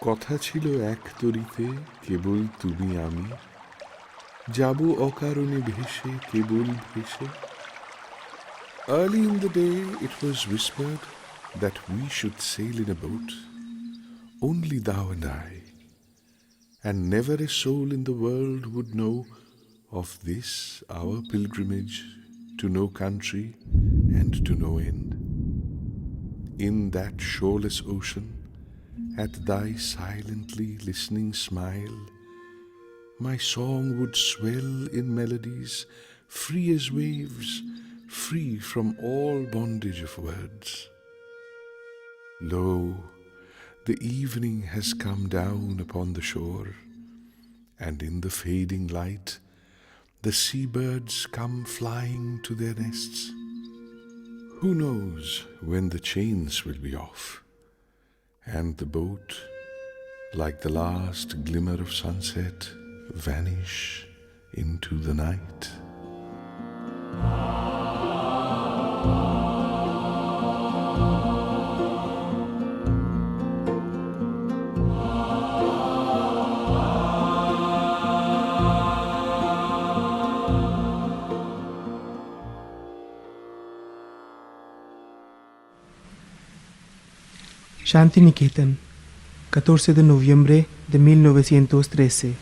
কথা ছিল এক তরিতে কেবল তুমি আমি, যাব অকারণে ভেসে কেবল ভেসে। Early in the day it was whispered that we should sail in a boat, only thou and I, and never a soul in the world would know of this our pilgrimage to no country and to no end. In that shoreless ocean, at thy silently listening smile, my song would swell in melodies free as waves, free from all bondage of words. Lo, the evening has come down upon the shore, and in the fading light the seabirds come flying to their nests. Who knows when the chains will be off, and the boat, like the last glimmer of sunset, vanish into the night. Shantiniketan, 14 de noviembre de 1913.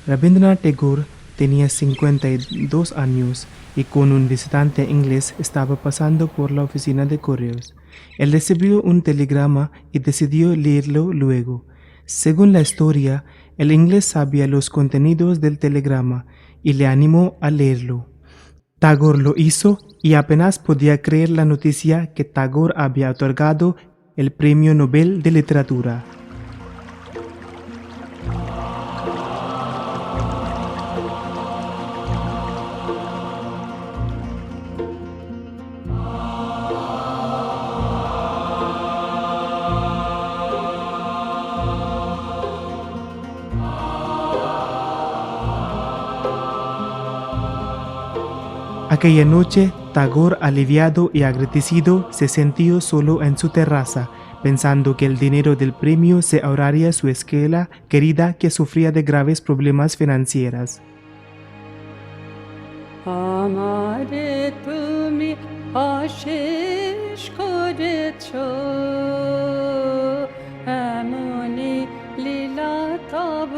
Rabindranath Tagore tenía 52 años y con un visitante inglés estaba pasando por la oficina de correos. Él recibió un telegrama y decidió leerlo luego. Según la historia, el inglés sabía los contenidos del telegrama y le animó a leerlo. Tagore lo hizo y apenas podía creer la noticia que Tagore había otorgado el Premio Nobel de Literatura. Aquella noche, Tagore, aliviado y agradecido, se sintió solo en su terraza, pensando que el dinero del premio se ahorraría su escuela querida que sufría de graves problemas financieros. আমারে তুমি অশেষ করেছো, এমনি লীলা তব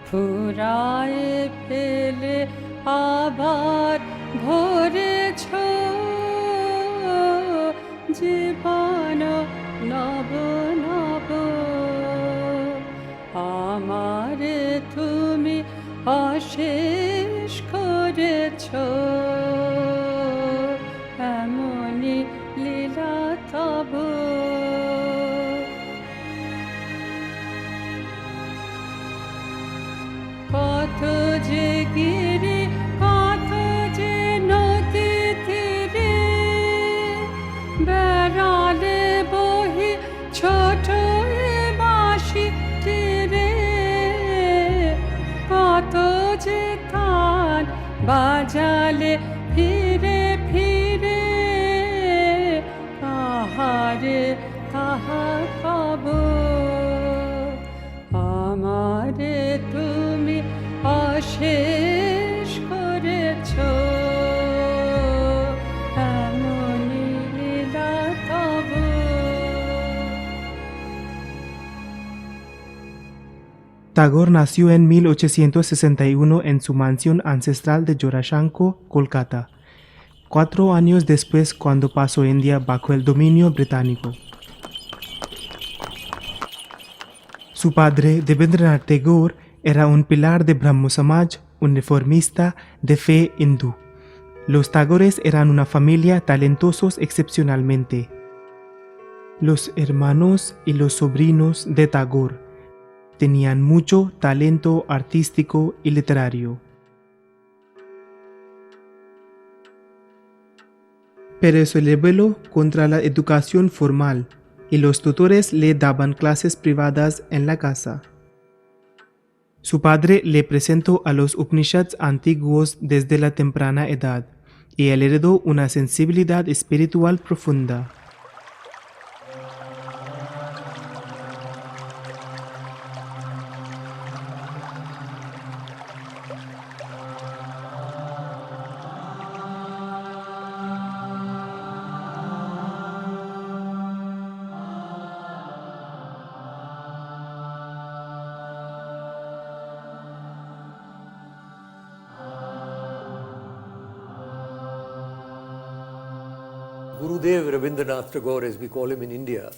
ফুরায় ফেলে আবার ভরেছো জীবন নব নব। আমারে তুমি অশেষ করেছো, এমনি লীলা তব। কত যে গিরি, কত যে নদী তীরে, বেড়ালে বহি ছোট বাঁশি তীরে, কত যে তান বাজালে ফিরে ফিরে, কাহারে কাহা কব। আমারে তুমি অশেষ করেছো, এমনি লীলা তব। Tagore nació en 1861 en su mansión ancestral de Jorashanko, Kolkata, 4 años después cuando pasó India bajo el dominio británico. Su padre, Rabindranath Tagore, era un pilar de Brahmo Samaj, un reformista de fe hindú. Los Tagores eran una familia talentosos excepcionalmente. Los hermanos y los sobrinos de Tagore tenían mucho talento artístico y literario. Pero se rebeló contra la educación formal y los tutores le daban clases privadas en la casa. Su padre le presentó a los Upanishads antiguos desde la temprana edad y él heredó una sensibilidad espiritual profunda. Gurudev Rabindranath Tagore, as we call him in India,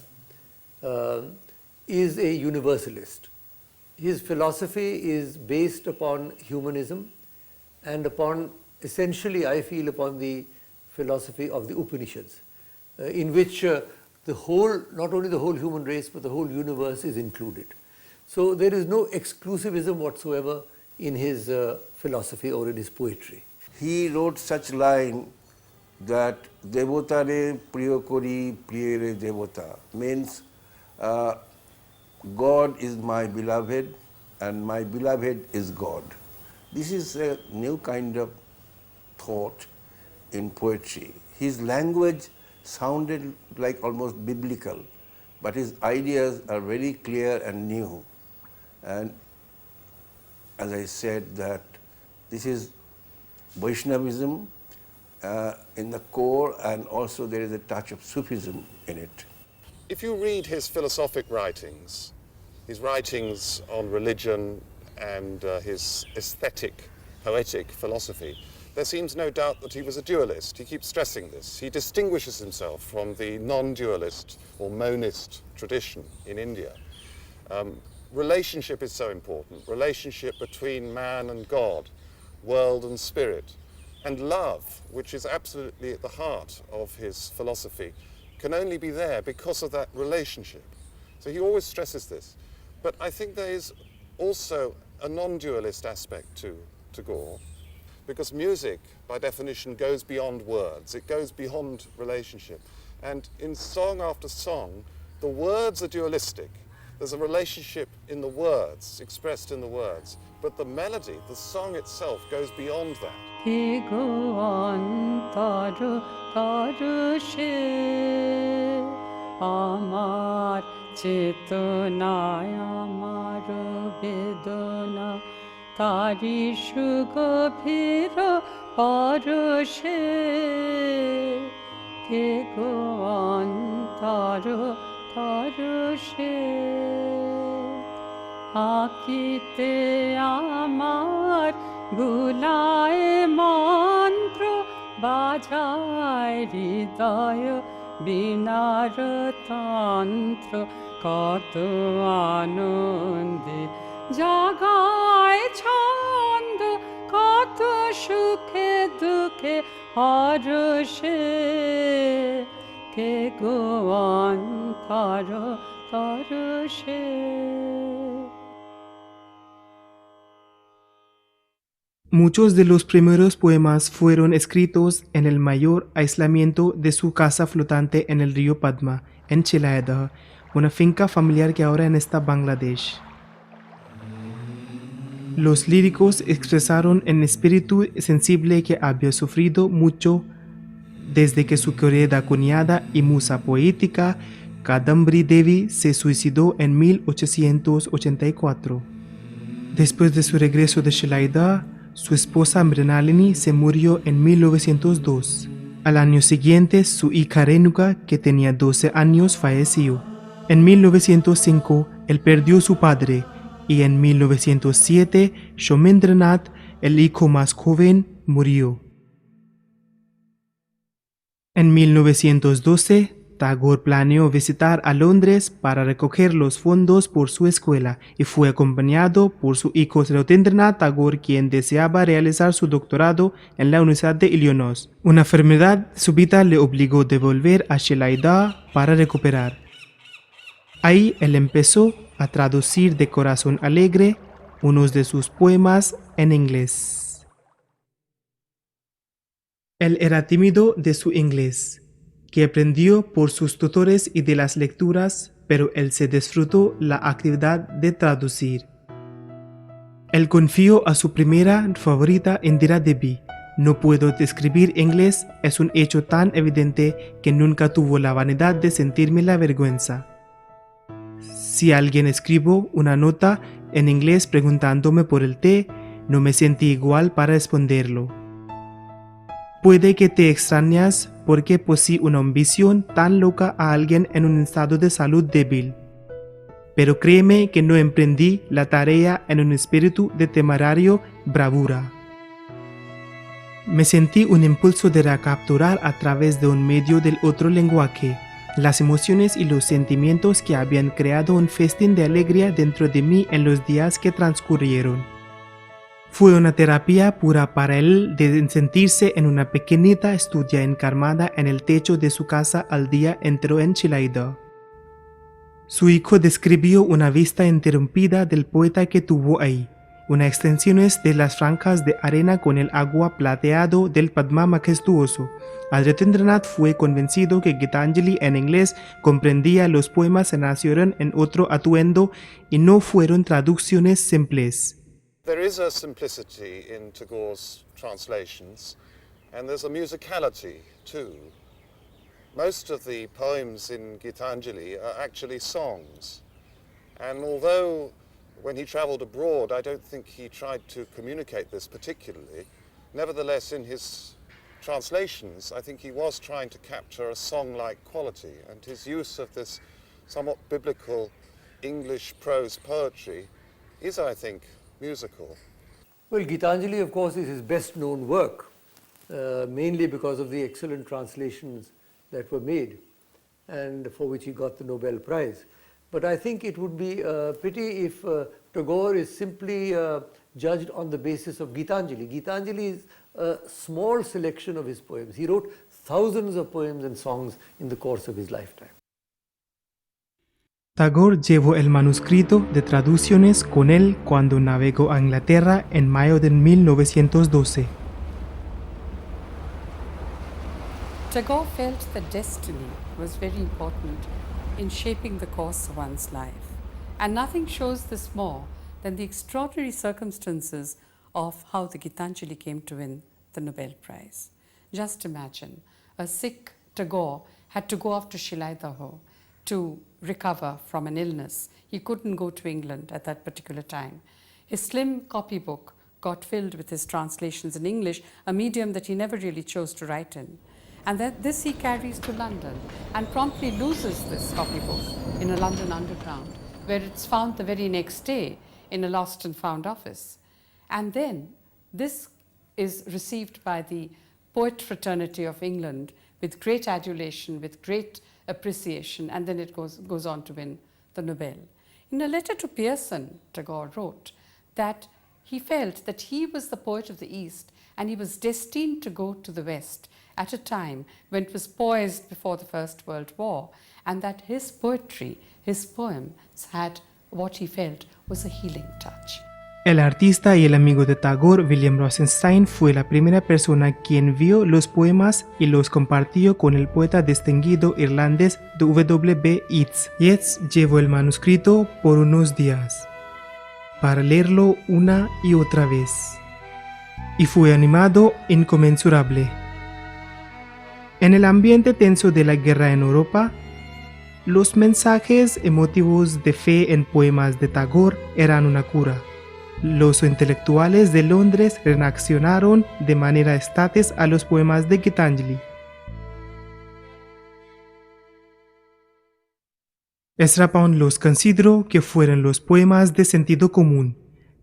is a universalist. His philosophy is based upon humanism and upon, essentially, I feel, upon the philosophy of the Upanishads, in which the whole, not only the whole human race, but the whole universe is included. So there is no exclusivism whatsoever in his philosophy or in his poetry. He wrote such line that Devotare priyokori priyere devota, means God is my beloved and my beloved is God. This is a new kind of thought in poetry. His language sounded like almost biblical, but his ideas are very clear and new. And as I said, that this is Vaishnavism in the core, and also there is a touch of Sufism in it. If you read his philosophic writings on religion and his aesthetic, poetic philosophy, there seems no doubt that he was a dualist. He keeps stressing this. He distinguishes himself from the non-dualist or monist tradition in India. Relationship is so important. Relationship between man and God, world and spirit, and love, which is absolutely at the heart of his philosophy, can only be there because of that relationship. So he always stresses this. But I think there is also a non-dualist aspect to Tagore, because music, by definition, goes beyond words. It goes beyond relationship. And in song after song, the words are dualistic. There's a relationship in the words, expressed in the words. But the melody, the song itself, goes beyond that. Amar চেতনায় আমার বেদনা তারি সুগভীর পরশে কে গো অন্তর পরশে আঁকিতে আমার বুলায় মন্ত্র বাজায় হৃদয় বিনার তন্ত্র কত আনন্দে জাগায় ছন্দ কত সুখে দুঃখে হরষে কে গো অন্তর পরশে। Muchos de los primeros poemas fueron escritos en el mayor aislamiento de su casa flotante en el río Padma, en Chilaidah, una finca familiar que ahora está Bangladesh. Los líricos expresaron un espíritu sensible que había sufrido mucho desde que su querida cuñada y musa poética, Kadambari Devi, se suicidó en 1884. Después de su regreso de Chilaidah, su esposa Mrinalini se murió en 1902. Al año siguiente, su hija Renuka, que tenía 12 años, falleció. En 1905, él perdió su padre, y en 1907, Shomendranath, el hijo más joven, murió. En 1912, Tagore planeó visitar a Londres para recoger los fondos por su escuela y fue acompañado por su hijo Rabindranath Tagore, quien deseaba realizar su doctorado en la Universidad de Illinois. Una enfermedad súbita le obligó a volver a Chilaidah para recuperar. Ahí él empezó a traducir de corazón alegre unos de sus poemas en inglés. Él era tímido de su inglés, que aprendió por sus tutores y de las lecturas, pero él se disfrutó la actividad de traducir. Él confió a su primera favorita Indira Devi. No puedo describir inglés, es un hecho tan evidente que nunca tuvo la vanidad de sentirme la vergüenza. Si alguien escribió una nota en inglés preguntándome por el té, no me sentí igual para responderlo. Puede que te extrañas porque posee una ambición tan loca a alguien en un estado de salud débil. Pero créeme que no emprendí la tarea en un espíritu de temerario bravura. Me sentí un impulso de recapturar a través de un medio del otro lenguaje las emociones y los sentimientos que habían creado un festín de alegría dentro de mí en los días que transcurrieron. Fue una terapia pura para él de sentirse en una pequeñita estudia encarmada en el techo de su casa al día entero en Chilaido. Su hijo describió una vista interrumpida del poeta que tuvo ahí, una extensiones de las franjas de arena con el agua plateado del Padma majestuoso. Adriendranath fue convencido que Gitanjali en inglés comprendía los poemas que nacieron en otro atuendo y no fueron traducciones simples. There is a simplicity in Tagore's translations, and there's a musicality too. Most of the poems in Gitanjali are actually songs, and although when he travelled abroad I don't think he tried to communicate this particularly, nevertheless in his translations I think he was trying to capture a song-like quality, and his use of this somewhat biblical English prose poetry is, I think, musical. Well, Gitanjali, of course, is his best known work, mainly because of the excellent translations that were made and for which he got the Nobel Prize. But I think it would be a pity if Tagore is simply judged on the basis of Gitanjali. Gitanjali is a small selection of his poems. He wrote thousands of poems and songs in the course of his lifetime. Tagore llevó el manuscrito de traducciones con él cuando navegó a Inglaterra en mayo de 1912. Tagore felt that destiny was very important in shaping the course of one's life. And nothing shows this more than the extraordinary circumstances of how the Gitanjali came to win the Nobel Prize. Just imagine, a sick Tagore had to go off to Shilaidaho to recover from an illness. He couldn't go to England at that particular time. His slim copybook got filled with his translations in English, a medium that he never really chose to write in. And this he carries to London and promptly loses this copybook in a London underground, where it's found the very next day in a lost and found office. And then this is received by the poet fraternity of England with great adulation, with great appreciation, and then it goes on to win the Nobel. In a letter to Pearson, Tagore wrote that he felt that he was the poet of the East and he was destined to go to the West at a time when it was poised before the First World War, and that his poetry, his poems had what he felt was a healing touch. El artista y el amigo de Tagore, William Rosenstein, fue la primera persona quien vio los poemas y los compartió con el poeta distinguido irlandés W. Yeats. Yeats llevó el manuscrito por unos días para leerlo una y otra vez, y fue animado inconmensurable. En el ambiente tenso de la guerra en Europa, los mensajes emotivos de fe en poemas de Tagore eran una cura. Los intelectuales de Londres reaccionaron de manera estática a los poemas de Gitanjali. Ezra Pound los consideró que fueron los poemas de sentido común,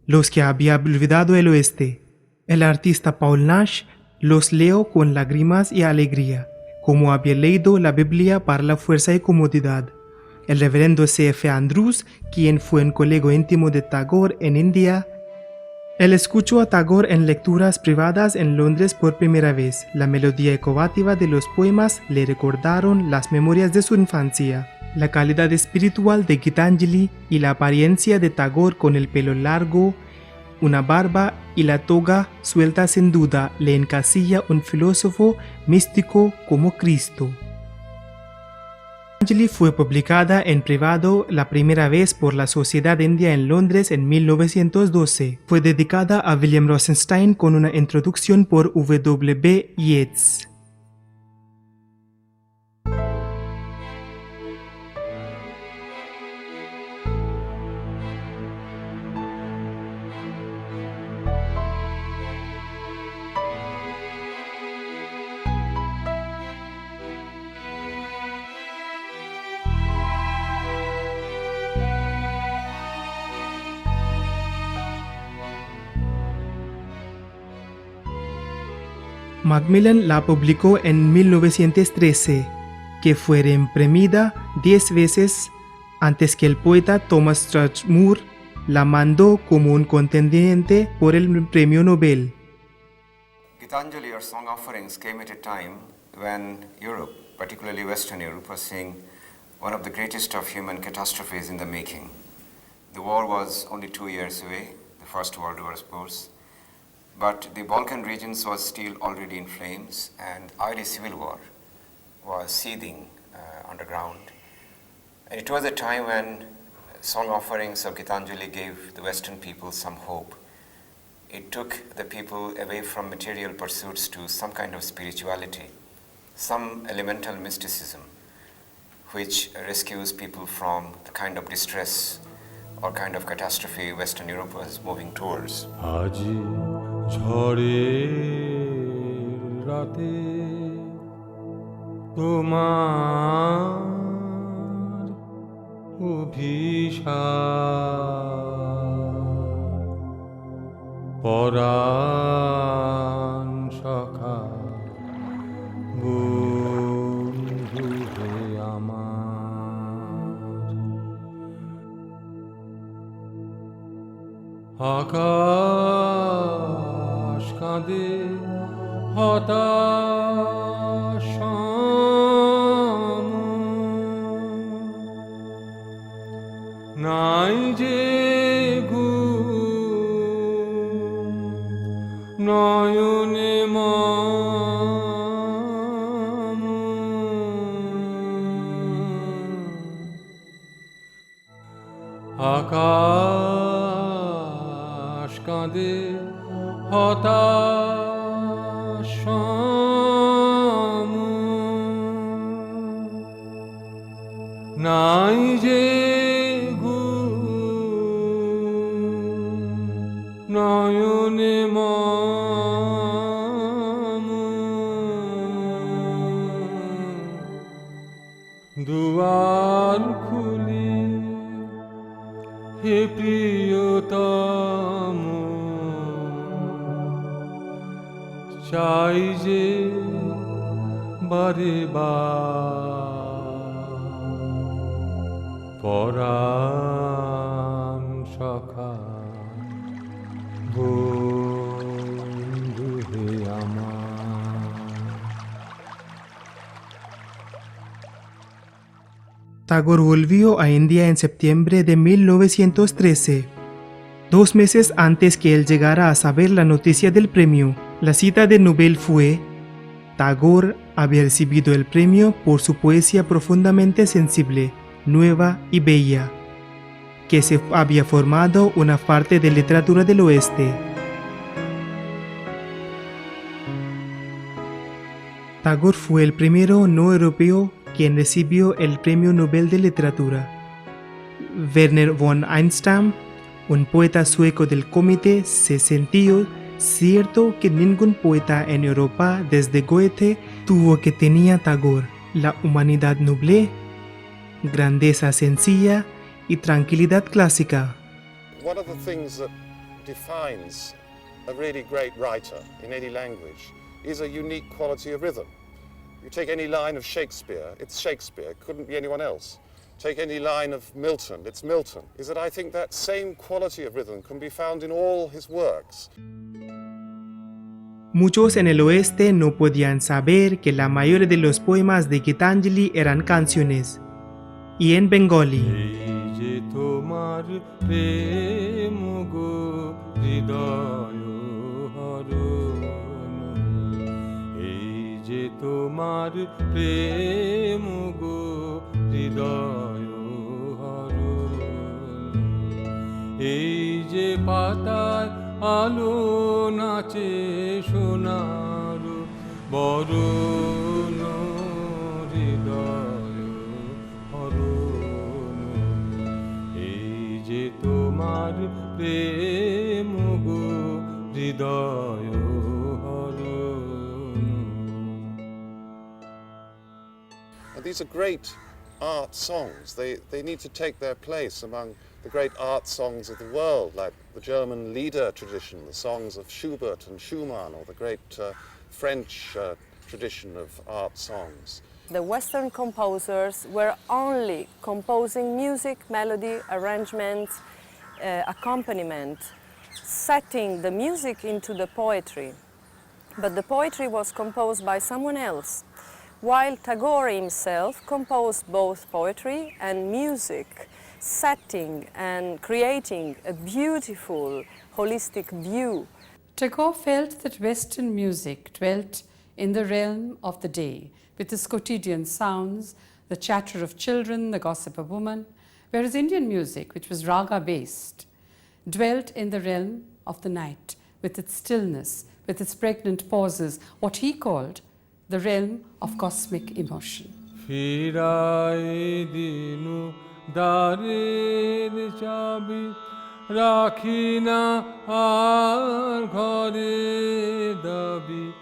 los que había olvidado el oeste. El artista Paul Nash los leyó con lágrimas y alegría, como había leído la Biblia para la fuerza y comodidad. El reverendo C.F. Andrews, quien fue un colega íntimo de Tagore en India, él escuchó a Tagore en lecturas privadas en Londres por primera vez. La melodía evocativa de los poemas le recordaron las memorias de su infancia. La calidad espiritual de Gitanjali y la apariencia de Tagore con el pelo largo, una barba y la toga suelta sin duda le encasilla un filósofo místico como Cristo. Gitanjali fue publicada en privado la primera vez por la Sociedad India en Londres en 1912. Fue dedicada a William Rosenstein con una introducción por W. Yeats. Macmillan la publicó en 1913, que fue reimprimida 10 veces antes que el poeta Thomas Strach Moore la mandó como un contendiente por el premio Nobel. Gitanjali, or song offerings, came at a time when Europe, particularly Western Europe, was seeing one of the greatest of human catastrophes in the making. The war was only 2 years away, the First World War, of course, but the Balkan regions was still already in flames, and Irish civil war was seething underground. And it was a time when song offerings of Gitanjali gave the Western people some hope. It took the people away from material pursuits to some kind of spirituality, some elemental mysticism, which rescues people from the kind of distress or kind of catastrophe Western Europe was moving towards. আজি ঝড়ের রাতে তোমার অভিশাপ পরাণ সখা বন্ধু হে আমার আকাশ কাঁদে হতাশ নাই যে নয়নে মম আকাশ কাঁদে হতাশ নাই যে নয়নে মম দুয়ার খুলি হে প্রিয়তম চাই যে বারে পরাণ সখা বন্ধু হে আমার Tagore volvió a India en septiembre de 1913, 2 meses antes que él llegara a saber la noticia del premio. La cita del Nobel fue: Tagore había recibido el premio por su poesía profundamente sensible, nueva y bella, que se había formado una parte de literatura del oeste. Tagore fue el primero no europeo quien recibió el Premio Nobel de Literatura. Werner von Einstam, un poeta sueco del comité, se sintió cierto que ningún poeta en Europa desde Goethe tuvo que tenía Tagore, la humanidad noble, grandeza sencilla y tranquilidad clásica. One of the things that defines a really great writer in any language is a unique quality of rhythm. You take any line of Shakespeare, it's Shakespeare, it couldn't be anyone else. Take any line of Milton, it's Milton. Is that I think that same quality of rhythm can be found in all his works. Muchos en el oeste no podían saber que la mayoría de los poemas de Gitanjali eran canciones. Y en bengali, এই যে তোমার প্রেম গো হৃদয় হরণ এই যে তোমার প্রেম গো হৃদয় হরণ এই যে পাতায় আলো নাচে সোনার বরণ হৃদয় হরণ এই যে তোমার প্রেম গো হৃদয় হরণ And these are great art songs. They need to take their place among the great art songs of the world, like the German Lieder tradition, the songs of Schubert and Schumann, or the great French tradition of art songs. The Western composers were only composing music, melody, arrangements, accompaniment, setting the music into the poetry. But the poetry was composed by someone else, while Tagore himself composed both poetry and music, setting and creating a beautiful, holistic view. Tagore felt that Western music dwelt in the realm of the day, with its quotidian sounds, the chatter of children, the gossip of women, whereas Indian music, which was raga-based, dwelt in the realm of the night, with its stillness, with its pregnant pauses, what he called the realm of cosmic emotion. Firai dinu darer chabi rakhina ar ghore dabi.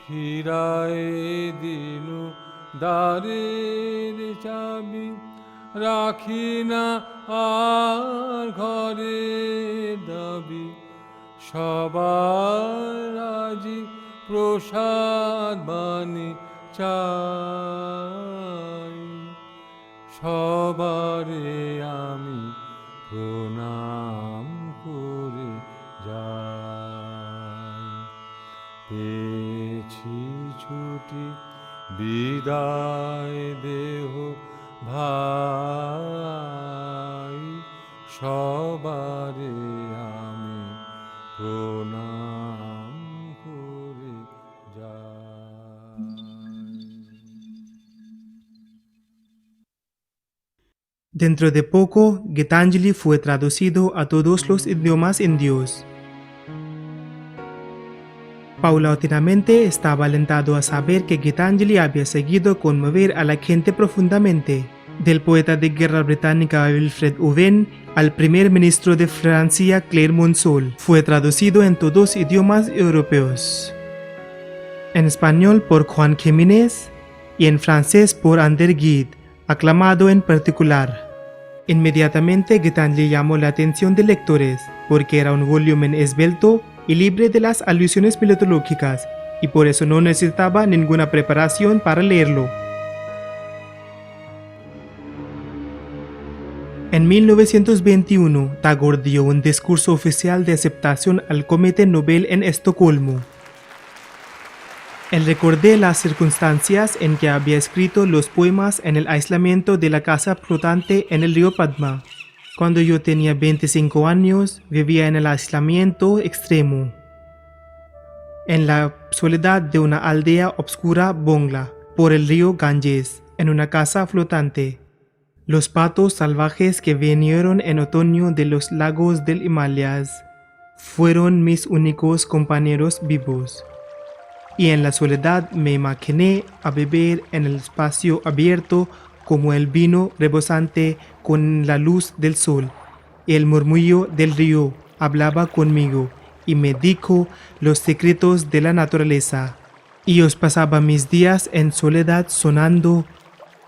Firai dinu darer chabi rakhina ar ghore dabi. সবার আজি প্রসাদ বাণী চাই, সবারে আমি প্রণাম করে যাই। পেয়েছি ছুটি বিদায় দেহ ভাই, সবারে আমি প্রণাম করে যাই। Dentro de poco, Gitanjali fue traducido a todos los idiomas indios. Paulatinamente estaba alentado a saber que Gitanjali había seguido conmover a la gente profundamente. Del poeta de guerra británica Wilfred Owen al primer ministro de Francia Clermont-Sol, fue traducido en todos idiomas europeos. En español por Juan Jiménez y en francés por Ander Gide, aclamado en particular. Inmediatamente Gitanjali llamó la atención de lectores porque era un volumen esbelto y libre de las alusiones mitológicas, y por eso no necesitaba ninguna preparación para leerlo. En 1921, Tagore dio un discurso oficial de aceptación al Comité Nobel en Estocolmo. Él recordó las circunstancias en que había escrito los poemas en el aislamiento de la casa flotante en el río Padma. Cuando yo tenía 25 años, vivía en el aislamiento extremo, en la soledad de una aldea obscura Bongla, por el río Ganges, en una casa flotante. Los patos salvajes que vinieron en otoño de los lagos del Himalayas fueron mis únicos compañeros vivos. Y en la soledad me imaginé a beber en el espacio abierto como el vino rebosante con la luz del sol. Y el murmullo del río hablaba conmigo y me dijo los secretos de la naturaleza. Y os pasaba mis días en soledad sonando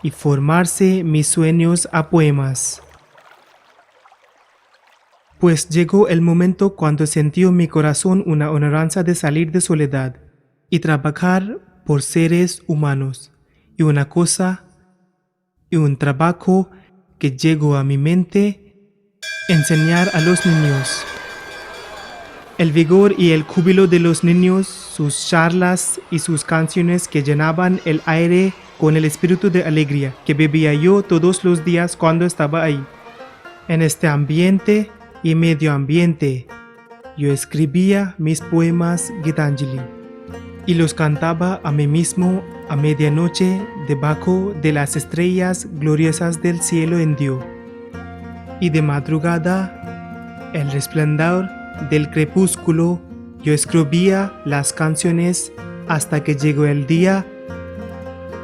y formarse mis sueños a poemas. Pues llegó el momento cuando sintió mi corazón una añoranza de salir de soledad y trabajar por seres humanos, y una cosa y un trabajo que llegó a mi mente: enseñar a los niños. El vigor y el júbilo de los niños, sus charlas y sus canciones que llenaban el aire con el espíritu de alegría que bebía yo todos los días cuando estaba ahí. En este ambiente y medio ambiente, yo escribía mis poemas Gitanjali y los cantaba a mí mismo a medianoche debajo de las estrellas gloriosas del cielo indio. Y de madrugada, el resplandor del crepúsculo, yo escribía las canciones hasta que llegó el día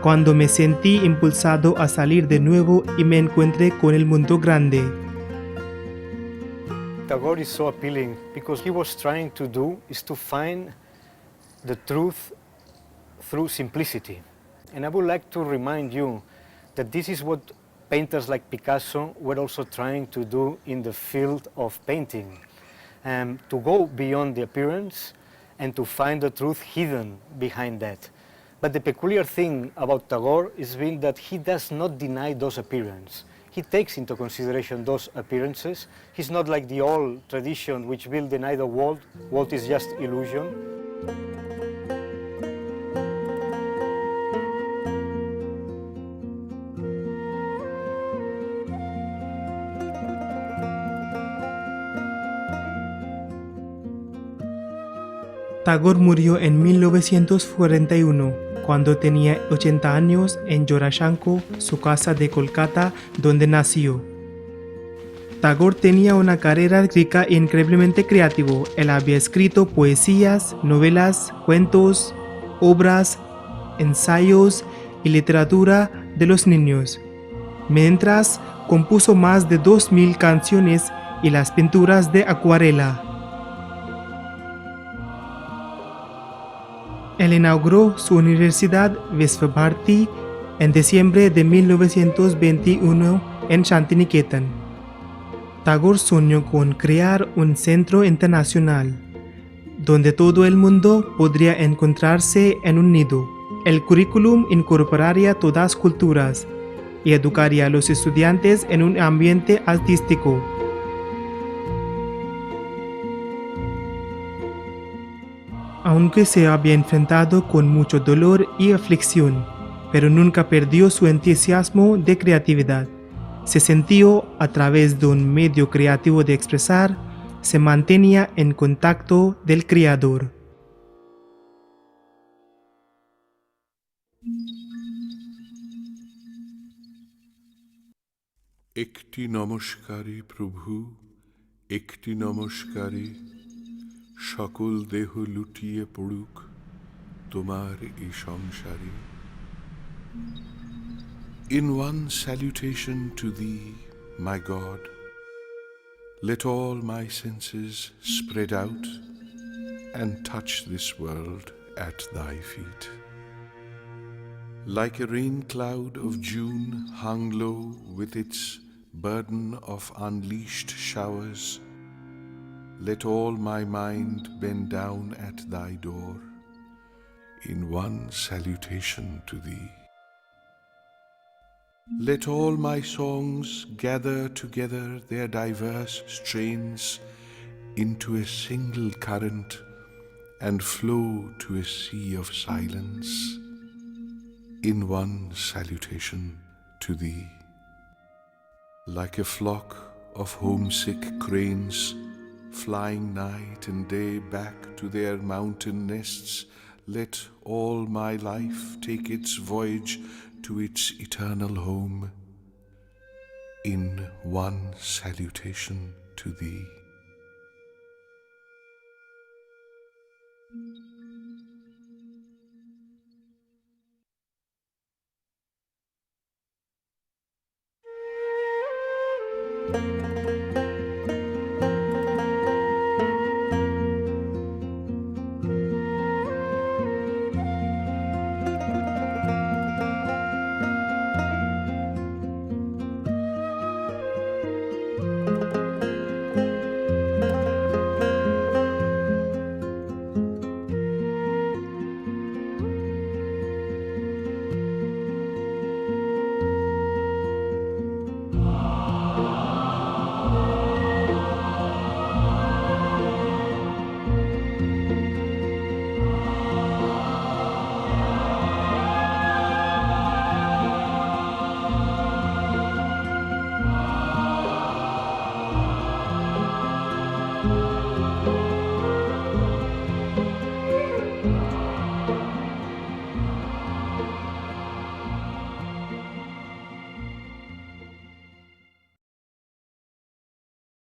cuando me sentí impulsado a salir de nuevo y me encontré con el mundo grande. Tagore is so appealing because he was trying to do is to find the truth through simplicity. And I would like to remind you that this is what painters like Picasso were also trying to do in the field of painting, to go beyond the appearance and to find the truth hidden behind that. But the peculiar thing about Tagore is being that he does not deny those appearances. He takes into consideration those appearances. He's not like the old tradition which will deny the world. World is just illusion. Tagore murió en 1941, cuando tenía 80 años en Yorashanko, su casa de Kolkata, donde nació. Tagore tenía una carrera rica e increíblemente creativa. Él había escrito poesías, novelas, cuentos, obras, ensayos y literatura de los niños, mientras compuso más de 2000 canciones y las pinturas de acuarela. Él inauguró su universidad Visvabharati en diciembre de 1921 en Shantiniketan. Tagore soñó con crear un centro internacional donde todo el mundo podría encontrarse en un nido. El currículum incorporaría todas culturas y educaría a los estudiantes en un ambiente artístico. Aunque se había enfrentado con mucho dolor y aflicción, pero nunca perdió su entusiasmo de creatividad. Se sintió a través de un medio creativo de expresar, se mantenía en contacto del Creador. একটি নমস্কারে প্রভু, একটি নমস্কারে সকল দেহ লুটিয়ে পড়ুক তোমার এই সংসারে। In one salutation to thee, my God, let all my senses spread out and touch this world at thy feet. Like a rain cloud of June hung low with its burden of unleashed showers, let all my mind bend down at thy door in one salutation to thee. Let all my songs gather together their diverse strains into a single current and flow to a sea of silence in one salutation to thee. Like a flock of homesick cranes flying night and day back to their mountain nests, let all my life take its voyage to its eternal home in one salutation to thee.